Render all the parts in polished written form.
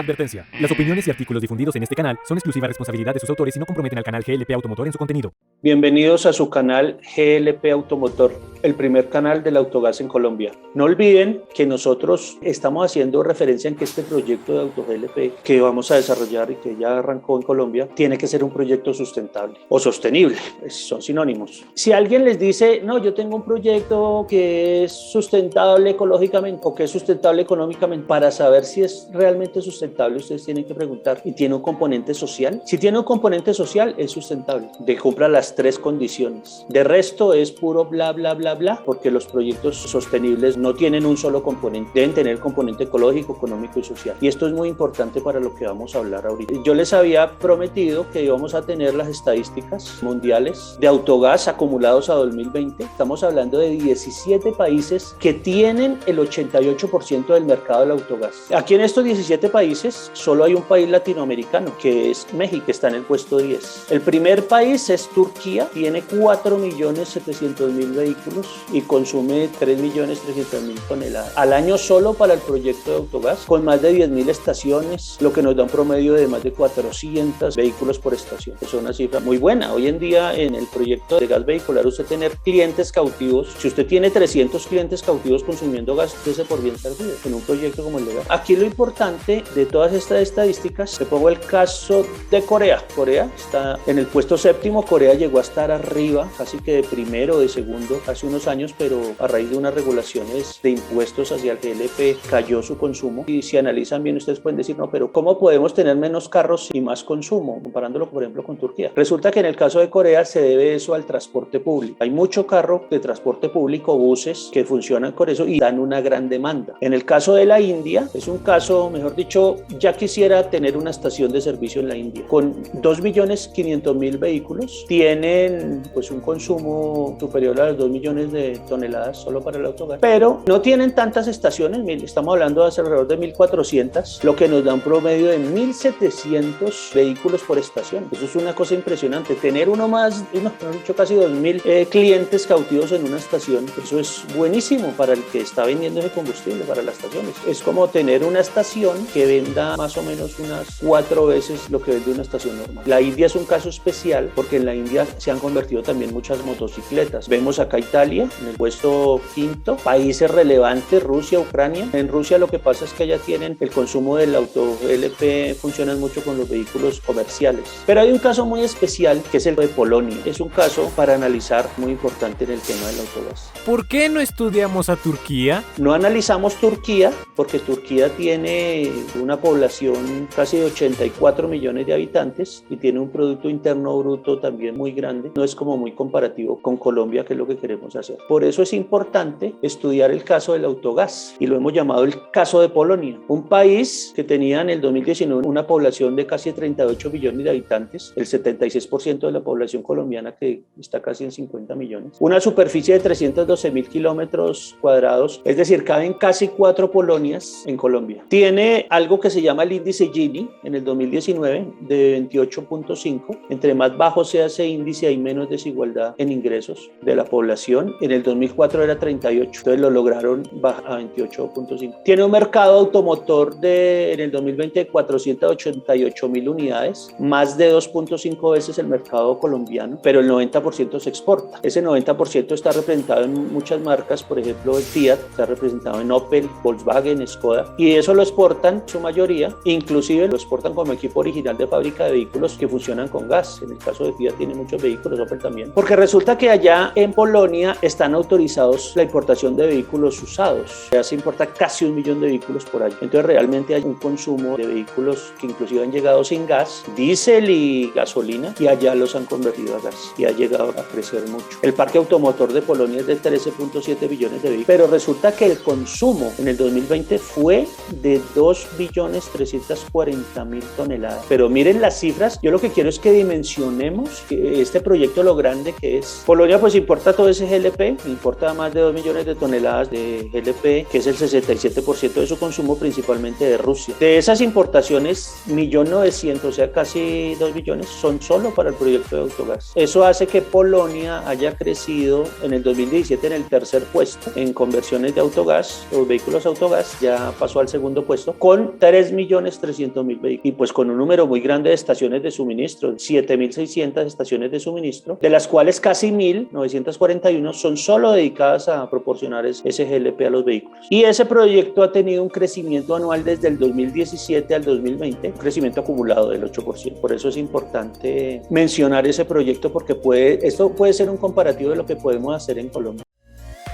Advertencia. Las opiniones y artículos difundidos en este canal son exclusiva responsabilidad de sus autores y no comprometen al canal GLP Automotor en su contenido. Bienvenidos a su canal GLP Automotor, el primer canal del autogás en Colombia. No olviden que nosotros estamos haciendo referencia en que este proyecto de AutoGLP que vamos a desarrollar y que ya arrancó en Colombia tiene que ser un proyecto sustentable o sostenible, son sinónimos. Si alguien les dice, no, yo tengo un proyecto que es sustentable ecológicamente o que es sustentable económicamente, para saber si es realmente sustentable, ustedes tienen que preguntar, ¿y tiene un componente social? Si tiene un componente social, es sustentable. Cumpla las tres condiciones. De resto, es puro bla, bla, bla, bla, porque los proyectos sostenibles no tienen un solo componente. Deben tener componente ecológico, económico y social. Y esto es muy importante para lo que vamos a hablar ahorita. Yo les había prometido que íbamos a tener las estadísticas mundiales de autogás acumulados a 2020. Estamos hablando de 17 países que tienen el 88% del mercado del autogás. Aquí en estos 17 países solo hay un país latinoamericano, que es México, que está en el puesto 10. El primer país es Turquía, tiene 4.700.000 vehículos y consume 3.300.000 toneladas al año solo para el proyecto de autogás, con más de 10.000 estaciones, lo que nos da un promedio de más de 400 vehículos por estación. Es una cifra muy buena. Hoy en día en el proyecto de gas vehicular usted tener clientes cautivos, si usted tiene 300 clientes cautivos consumiendo gas, usted se por bien servido en un proyecto como el de gas. Aquí lo importante de todas estas estadísticas, le pongo el caso de Corea. Corea está en el puesto séptimo. Corea llegó a estar arriba, casi que de primero o de segundo hace unos años, pero a raíz de unas regulaciones de impuestos hacia el GLP cayó su consumo. Y si analizan bien, ustedes pueden decir, no, pero ¿cómo podemos tener menos carros y más consumo? Comparándolo, por ejemplo, con Turquía. Resulta que en el caso de Corea se debe eso al transporte público. Hay mucho carro de transporte público, buses, que funcionan con eso y dan una gran demanda. En el caso de la India, es un caso, mejor dicho, ya quisiera tener una estación de servicio en la India. Con 2.500.000 vehículos, tienen pues un consumo superior a los 2 millones de toneladas solo para el autogás, pero no tienen tantas estaciones, estamos hablando de alrededor de 1.400, lo que nos da un promedio de 1.700 vehículos por estación. Eso es una cosa impresionante, tener casi 2.000 clientes cautivos en una estación, eso es buenísimo para el que está vendiendo ese combustible, para las estaciones. Es como tener una estación que venda más o menos unas 4 veces lo que vende una estación normal. La India es un caso especial porque en la India se han convertido también muchas motocicletas. Vemos acá Italia en el puesto quinto, países relevantes, Rusia, Ucrania. En Rusia lo que pasa es que allá tienen el consumo del auto GLP, funcionan mucho con los vehículos comerciales. Pero hay un caso muy especial que es el de Polonia. Es un caso para analizar muy importante en el tema del autogás. ¿Por qué no estudiamos a Turquía? No analizamos Turquía porque Turquía tiene una población casi de 84 millones de habitantes y tiene un Producto Interno Bruto también muy grande. No es como muy comparativo con Colombia, que es lo que queremos hacer. Por eso es importante estudiar el caso del autogás y lo hemos llamado el caso de Polonia, un país que tenía en el 2019 una población de casi 38 millones de habitantes, el 76% de la población colombiana, que está casi en 50 millones, una superficie de 312.000 kilómetros cuadrados, es decir, caben casi 4 Polonias en Colombia. Tiene algo que se llama el índice Gini en el 2019 de 28.5. Entre más bajo sea ese índice, hay menos desigualdad en ingresos de la población. En el 2004 era 38, entonces lo lograron bajar a 28.5. Tiene un mercado automotor en el 2020 de 488.000 unidades, más de 2.5 veces el mercado colombiano, pero el 90% se exporta. Ese 90% está representado en muchas marcas, por ejemplo el Fiat, está representado en Opel, Volkswagen, Skoda, y eso lo exportan su mayoría, inclusive lo exportan como equipo original de fábrica de vehículos que funcionan con gas. En el caso de Fiat tiene muchos vehículos, Opel también, porque resulta que allá en Polonia están autorizados la importación de vehículos usados. Ya se importa casi 1 millón de vehículos por año. Entonces realmente hay un consumo de vehículos que inclusive han llegado sin gas, diésel y gasolina, y allá los han convertido a gas y ha llegado a crecer mucho. El parque automotor de Polonia es de 13.7 billones de vehículos, pero resulta que el consumo en el 2020 fue de 2.340.000 toneladas. Pero miren las cifras, yo lo que quiero es que dimensionemos que este proyecto lo grande que es. Polonia pues importa todo ese GLP, importa más de 2 millones de toneladas de GLP, que es el 67% de su consumo, principalmente de Rusia. De esas importaciones, 1.900.000, o sea, casi 2 millones, son solo para el proyecto de Autogas. Eso hace que Polonia haya crecido en el 2017 en el tercer puesto en conversiones de autogás, los vehículos autogás, ya pasó al segundo puesto, con 3.300.000 vehículos, y pues con un número muy grande de estaciones de suministro, 7.600 estaciones de suministro, de las cuales casi 1.941 son solo dedicadas a proporcionar ese GLP a los vehículos. Y ese proyecto ha tenido un crecimiento anual desde el 2017 al 2020, un crecimiento acumulado del 8%. Por eso es importante mencionar ese proyecto, porque esto puede ser un comparativo de lo que podemos hacer en Colombia.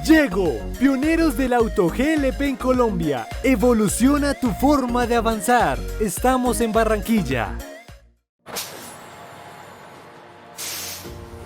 Llegó, pioneros del auto GLP en Colombia. Evoluciona tu forma de avanzar. Estamos en Barranquilla.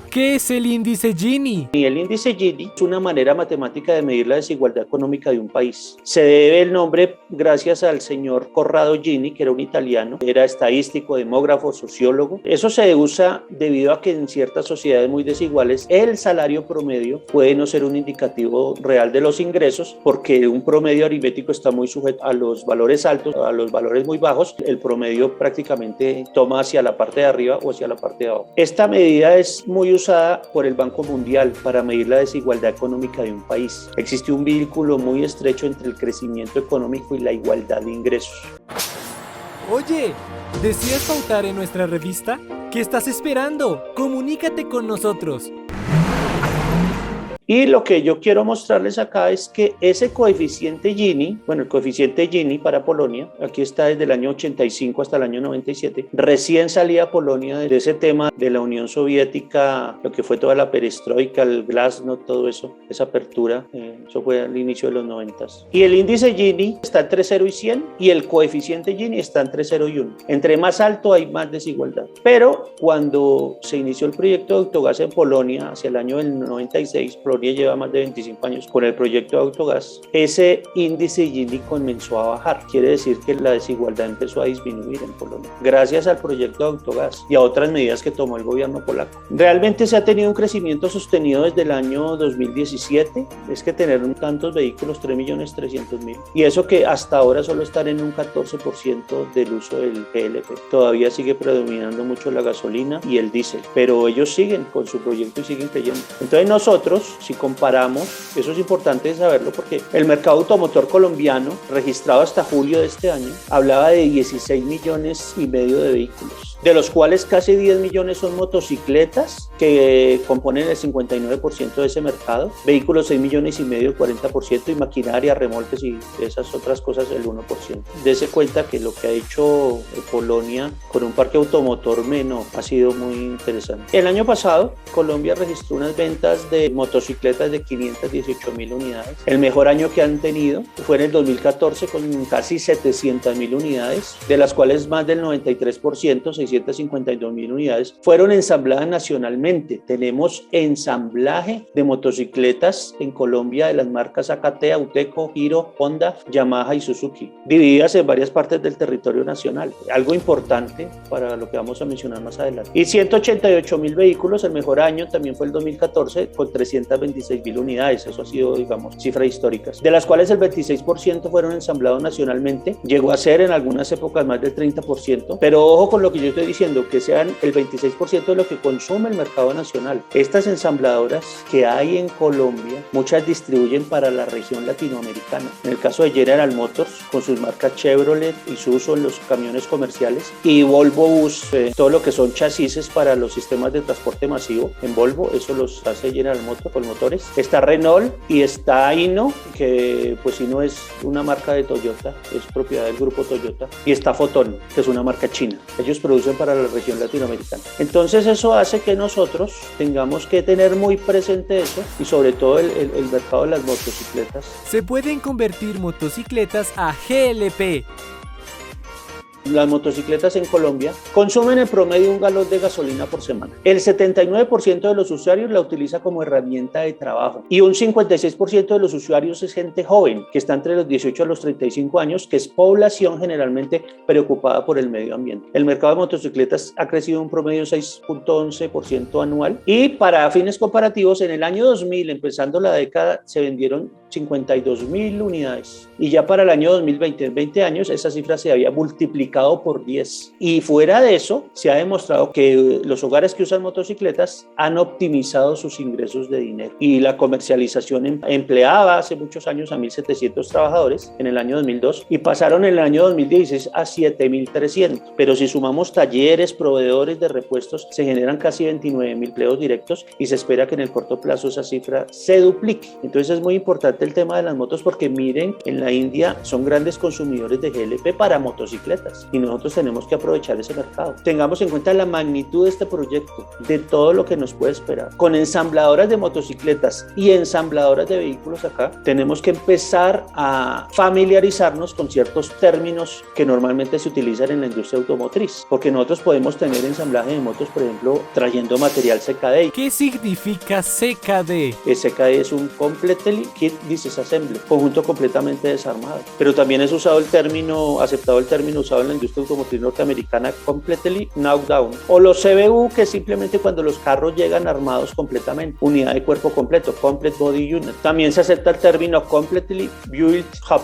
¿Qué es el índice Gini? Y el índice Gini es una manera matemática de medir la desigualdad económica de un país. Se debe el nombre gracias al señor Corrado Gini, que era un italiano, era estadístico, demógrafo, sociólogo. Eso se usa debido a que en ciertas sociedades muy desiguales el salario promedio puede no ser un indicativo real de los ingresos, porque un promedio aritmético está muy sujeto a los valores altos, a los valores muy bajos. El promedio prácticamente toma hacia la parte de arriba o hacia la parte de abajo. Esta medida es muy usada por el Banco Mundial para medir la desigualdad económica de un país. Existe un vínculo muy estrecho entre el crecimiento económico y la igualdad de ingresos. Oye, ¿deseas pautar en nuestra revista? ¿Qué estás esperando? Comunícate con nosotros. Y lo que yo quiero mostrarles acá es que ese coeficiente Gini, bueno, el coeficiente Gini para Polonia, aquí está desde el año 85 hasta el año 97, recién salía Polonia de ese tema de la Unión Soviética, lo que fue toda la perestroika, el glasnost, todo eso, esa apertura, eso fue al inicio de los 90. Y el índice Gini está entre 0 y 100 y el coeficiente Gini está entre 0 y 1. Entre más alto hay más desigualdad. Pero cuando se inició el proyecto de Autogas en Polonia, hacia el año del 96, Polonia lleva más de 25 años con el proyecto de Autogas, ese índice Gini comenzó a bajar. Quiere decir que la desigualdad empezó a disminuir en Polonia, gracias al proyecto de Autogas y a otras medidas que tomó el gobierno polaco. Realmente se ha tenido un crecimiento sostenido desde el año 2017, es que tener tantos vehículos, 3.300.000, y eso que hasta ahora solo están en un 14% del uso del GLP. Todavía sigue predominando mucho la gasolina y el diésel, pero ellos siguen con su proyecto y siguen creyendo. Entonces nosotros, si comparamos, eso es importante saberlo, porque el mercado automotor colombiano, registrado hasta julio de este año, hablaba de 16,5 millones de vehículos, de los cuales casi 10 millones son motocicletas, que componen el 59% de ese mercado, vehículos 6,5 millones, el 40%, y maquinaria, remolques y esas otras cosas el 1%. Dese cuenta que lo que ha hecho Polonia con un parque automotor menor ha sido muy interesante. El año pasado, Colombia registró unas ventas de motocicletas de 518,000 unidades. El mejor año que han tenido fue en el 2014, con casi 700,000 unidades, de las cuales más del 93%, 652,000 unidades, fueron ensambladas nacionalmente. Tenemos ensamblaje de motocicletas en Colombia de las marcas AKT, Auteco, Hero, Honda, Yamaha y Suzuki, divididas en varias partes del territorio nacional. Algo importante para lo que vamos a mencionar más adelante. Y 188,000 vehículos, el mejor año también fue el 2014, con 326,000 unidades. Eso ha sido, digamos, cifras históricas, de las cuales el 26% fueron ensamblados nacionalmente. Llegó a ser en algunas épocas más del 30%, pero ojo con lo que yo estoy diciendo, que sean el 26% de lo que consume el mercado nacional. Estas ensambladoras que hay en Colombia, muchas distribuyen para la región latinoamericana. En el caso de General Motors, con sus marcas Chevrolet y Isuzu en los camiones comerciales, y Volvo Bus, todo lo que son chasis para los sistemas de transporte masivo en Volvo, eso los hace General Motors con motores. Está Renault y está Hino, que pues Hino es una marca de Toyota, es propiedad del grupo Toyota, y está Foton, que es una marca china. Ellos producen para la región latinoamericana. Entonces eso hace que nosotros tengamos que tener muy presente eso, y sobre todo el mercado de las motocicletas. Se pueden convertir motocicletas a GLP. las motocicletas en Colombia consumen en promedio un galón de gasolina por semana. El 79% de los usuarios la utiliza como herramienta de trabajo y un 56% de los usuarios es gente joven que está entre los 18 a los 35 años, que es población generalmente preocupada por el medio ambiente. El mercado de motocicletas ha crecido un promedio 6.11% anual y para fines comparativos en el año 2000, empezando la década, se vendieron 52.000 unidades y ya para el año 2020, en 20 años, esa cifra se había multiplicado por 10. Y fuera de eso, se ha demostrado que los hogares que usan motocicletas han optimizado sus ingresos de dinero y la comercialización empleaba hace muchos años a 1.700 trabajadores en el año 2002 y pasaron en el año 2016 a 7.300. Pero si sumamos talleres, proveedores de repuestos, se generan casi 29.000 empleos directos y se espera que en el corto plazo esa cifra se duplique. Entonces es muy importante el tema de las motos porque miren, en la India son grandes consumidores de GLP para motocicletas y nosotros tenemos que aprovechar ese mercado. Tengamos en cuenta la magnitud de este proyecto, de todo lo que nos puede esperar. Con ensambladoras de motocicletas y ensambladoras de vehículos acá, tenemos que empezar a familiarizarnos con ciertos términos que normalmente se utilizan en la industria automotriz, porque nosotros podemos tener ensamblaje de motos, por ejemplo, trayendo material CKD. ¿Qué significa CKD? CKD es un Completely Kit Disassembly, conjunto completamente desarmado. Pero también es usado aceptado el término usado en la industria automotriz norteamericana, Completely Knocked Down. O los CBU, que es simplemente cuando los carros llegan armados completamente, unidad de cuerpo completo, Complete Body Unit. También se acepta el término Completely Built Hub,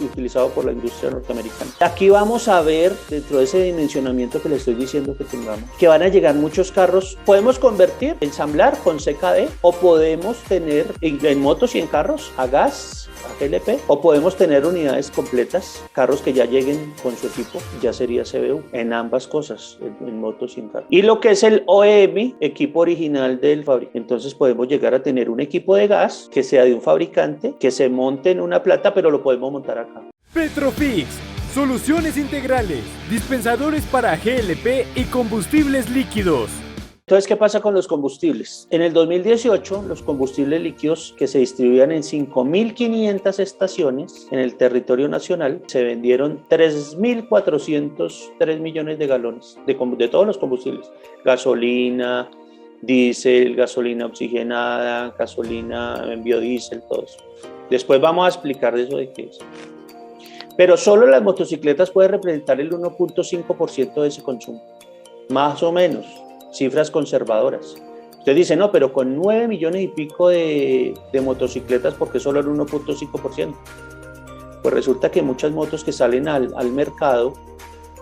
utilizado por la industria norteamericana. Aquí vamos a ver, dentro de ese dimensionamiento que les estoy diciendo que tengamos, que van a llegar muchos carros. Podemos convertir, ensamblar con CKD o podemos tener en motos y en carros a gas, a GLP, o podemos tener unidades completas, carros que ya lleguen con su equipo, ya sería CBU, en ambas cosas, en motos y en carros. Y lo que es el OEM, equipo original del fabricante. Entonces podemos llegar a tener un equipo de gas que sea de un fabricante, que se monte en una planta, pero lo podemos montar acá. Petrofix, soluciones integrales, dispensadores para GLP y combustibles líquidos. Entonces, ¿qué pasa con los combustibles? En el 2018, los combustibles líquidos que se distribuían en 5.500 estaciones en el territorio nacional, se vendieron 3.403 millones de galones de todos los combustibles. Gasolina, diésel, gasolina oxigenada, gasolina en biodiesel, todo eso. Después vamos a explicar eso de qué es. Pero solo las motocicletas pueden representar el 1.5% de ese consumo, más o menos. Cifras conservadoras. Usted dice, no, pero con 9 millones y pico de motocicletas, ¿por qué solo el 1.5%? Pues resulta que muchas motos que salen al mercado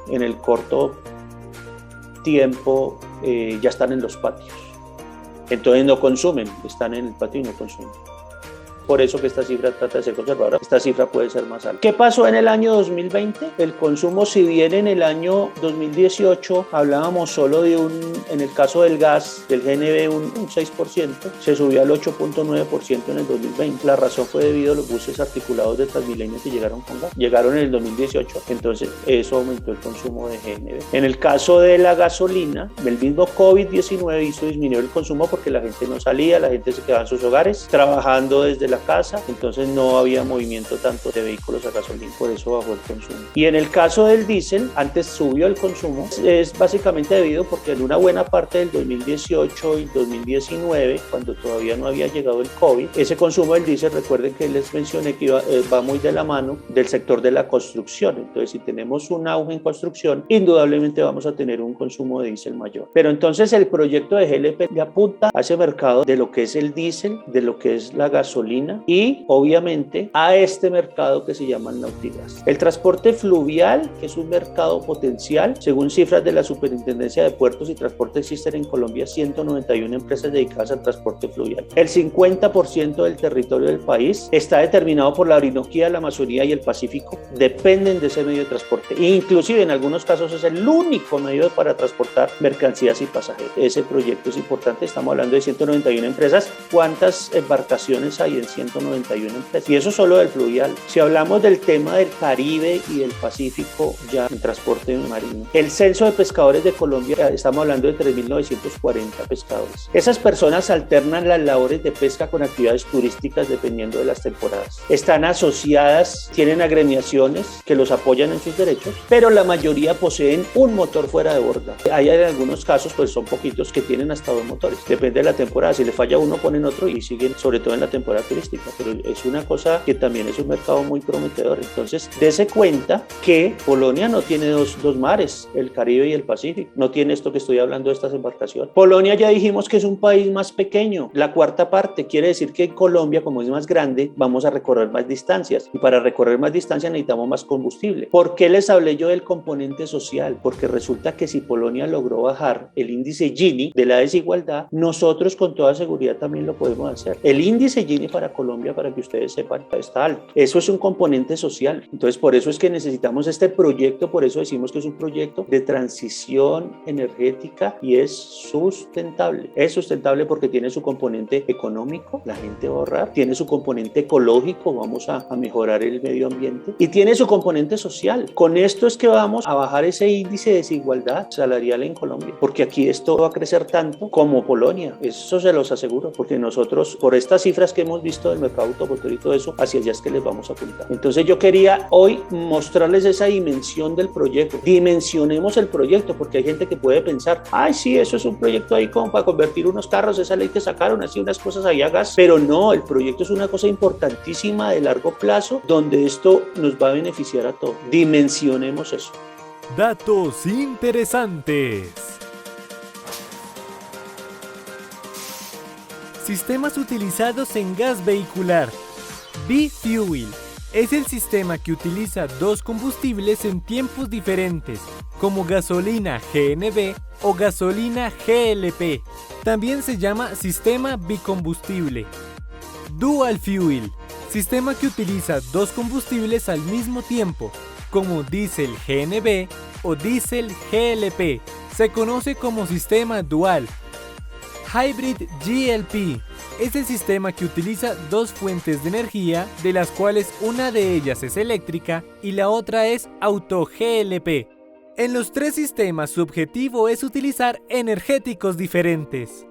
en el corto tiempo ya están en los patios. Entonces no consumen, están en el patio y no consumen. Por eso que esta cifra trata de ser conservadora, esta cifra puede ser más alta. ¿Qué pasó en el año 2020? El consumo, si bien en el año 2018 hablábamos solo de en el caso del gas, del GNV, un 6%, se subió al 8.9% en el 2020. La razón fue debido a los buses articulados de Transmilenio que llegaron con gas. Llegaron en el 2018, entonces eso aumentó el consumo de GNV. En el caso de la gasolina, el mismo COVID-19 hizo disminuir el consumo porque la gente no salía, la gente se quedaba en sus hogares, trabajando desde la casa, entonces no había movimiento tanto de vehículos a gasolina, por eso bajó el consumo. Y en el caso del diésel, antes subió el consumo, es básicamente debido porque en una buena parte del 2018 y 2019, cuando todavía no había llegado el COVID, ese consumo del diésel, recuerden que les mencioné que va muy de la mano del sector de la construcción. Entonces, si tenemos un auge en construcción, indudablemente vamos a tener un consumo de diésel mayor. Pero entonces el proyecto de GLP le apunta a ese mercado de lo que es el diésel, de lo que es la gasolina y obviamente a este mercado que se llama el Nautigas. El transporte fluvial, que es un mercado potencial, según cifras de la Superintendencia de Puertos y Transporte, existen en Colombia 191 empresas dedicadas al transporte fluvial. El 50% del territorio del país está determinado por la Orinoquía, la Amazonía y el Pacífico, dependen de ese medio de transporte. E inclusive en algunos casos es el único medio para transportar mercancías y pasajeros. Ese proyecto es importante, estamos hablando de 191 empresas. ¿Cuántas embarcaciones hay en 191 empresas. Y eso solo del fluvial. Si hablamos del tema del Caribe y del Pacífico, ya en transporte marino. El censo de pescadores de Colombia, estamos hablando de 3.940 pescadores. Esas personas alternan las labores de pesca con actividades turísticas dependiendo de las temporadas. Están asociadas, tienen agremiaciones que los apoyan en sus derechos, pero la mayoría poseen un motor fuera de borda. Hay en algunos casos, pues son poquitos que tienen hasta 2 motores. Depende de la temporada. Si le falla uno, ponen otro y siguen, sobre todo en la temporada turística. Pero es una cosa que también es un mercado muy prometedor. Entonces, dése cuenta que Polonia no tiene dos mares, el Caribe y el Pacífico. No tiene esto que estoy hablando de estas embarcaciones. Polonia ya dijimos que es un país más pequeño, la cuarta parte. Quiere decir que en Colombia, como es más grande, vamos a recorrer más distancias. Y para recorrer más distancias necesitamos más combustible. ¿Por qué les hablé yo del componente social? Porque resulta que si Polonia logró bajar el índice Gini de la desigualdad, nosotros con toda seguridad también lo podemos hacer. El índice Gini para Colombia, para que ustedes sepan, está alto. Eso es un componente social. Entonces, por eso es que necesitamos este proyecto, por eso decimos que es un proyecto de transición energética y es sustentable. Es sustentable porque tiene su componente económico, la gente va a ahorrar, tiene su componente ecológico, vamos a mejorar el medio ambiente, y tiene su componente social. Con esto es que vamos a bajar ese índice de desigualdad salarial en Colombia, porque aquí esto va a crecer tanto como Polonia, eso se los aseguro, porque nosotros, por estas cifras que hemos visto del mercado automotor y todo eso, hacia allá es que les vamos a apuntar. Entonces yo quería hoy mostrarles esa dimensión del proyecto. Dimensionemos el proyecto, porque hay gente que puede pensar, ay sí, eso es un proyecto ahí como para convertir unos carros, esa ley que sacaron, así unas cosas ahí a gas, pero no, el proyecto es una cosa importantísima de largo plazo, donde esto nos va a beneficiar a todos. Dimensionemos eso. Datos interesantes. Sistemas utilizados en gas vehicular. B-Fuel es el sistema que utiliza 2 combustibles en tiempos diferentes, como gasolina GNV o gasolina GLP. También se llama sistema bicombustible. Dual Fuel, sistema que utiliza 2 combustibles al mismo tiempo, como diésel GNV o diésel GLP. Se conoce como sistema dual. Hybrid GLP es el sistema que utiliza 2 fuentes de energía, de las cuales una de ellas es eléctrica y la otra es auto GLP. En los 3 sistemas su objetivo es utilizar energéticos diferentes.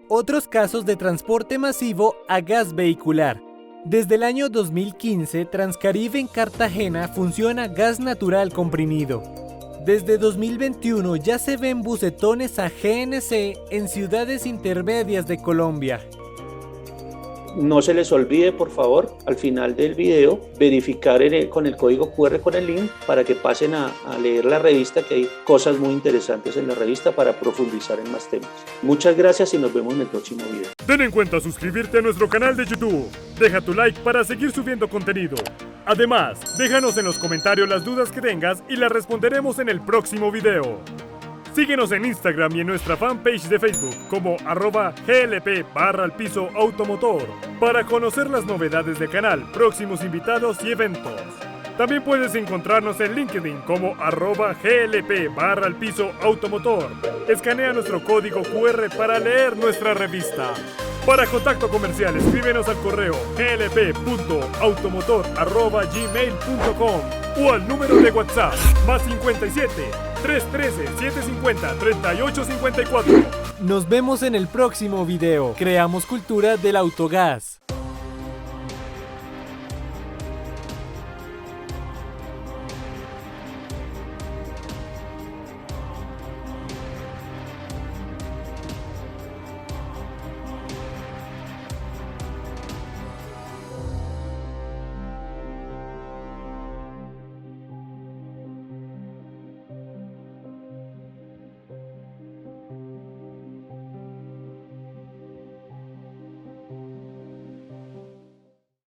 Otros casos de transporte masivo a gas vehicular. Desde el año 2015, Transcaribe en Cartagena funciona gas natural comprimido. Desde 2021 ya se ven bucetones a GNC en ciudades intermedias de Colombia. No se les olvide, por favor, al final del video, verificar con el código QR con el link para que pasen a leer la revista, que hay cosas muy interesantes en la revista para profundizar en más temas. Muchas gracias y nos vemos en el próximo video. Ten en cuenta suscribirte a nuestro canal de YouTube. Deja tu like para seguir subiendo contenido. Además, déjanos en los comentarios las dudas que tengas y las responderemos en el próximo video. Síguenos en Instagram y en nuestra fanpage de Facebook como @glp_automotor para conocer las novedades del canal, próximos invitados y eventos. También puedes encontrarnos en LinkedIn como @glp_automotor. Escanea nuestro código QR para leer nuestra revista. Para contacto comercial, escríbenos al correo glp.automotor@gmail.com o al número de WhatsApp +57 313 750 3854. Nos vemos en el próximo video. Creamos cultura del autogás.